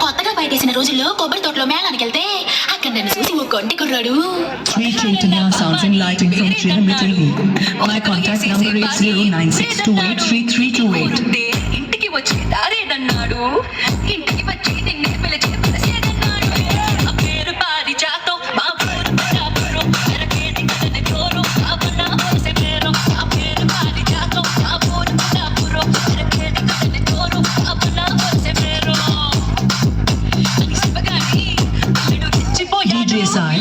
కొత్తగా బయటేసిన రోజుల్లో కొబ్బరి తోటలో మేళానికి వెళ్తే అక్కడ నన్ను చూసి ఓ కొంటి కుర్రాడు Sri Chaitanya Sounds and Lighting from Chirumli, Telugu. My contact number is 096283328. ఇంటికి వచ్చి దారేదన్నాడు, ఇంటికి వచ్చి నిన్నే పిలిచి పిలిచేదన్నాడు. ఆ పేరు పారిజాతం, మా ఊరు పిఠాపురం, ఎరకేటి కథని జోరు, కావన్న వలస పేరం. ఆ పేరు పారిజాతం, మా ఊరు పిఠాపురం, ఎరకేటి కథని జోరు, కావన్న వలస పేరం. అని శివగాని పిల్లడు రెచ్చిపోయాడు. DJ Sai.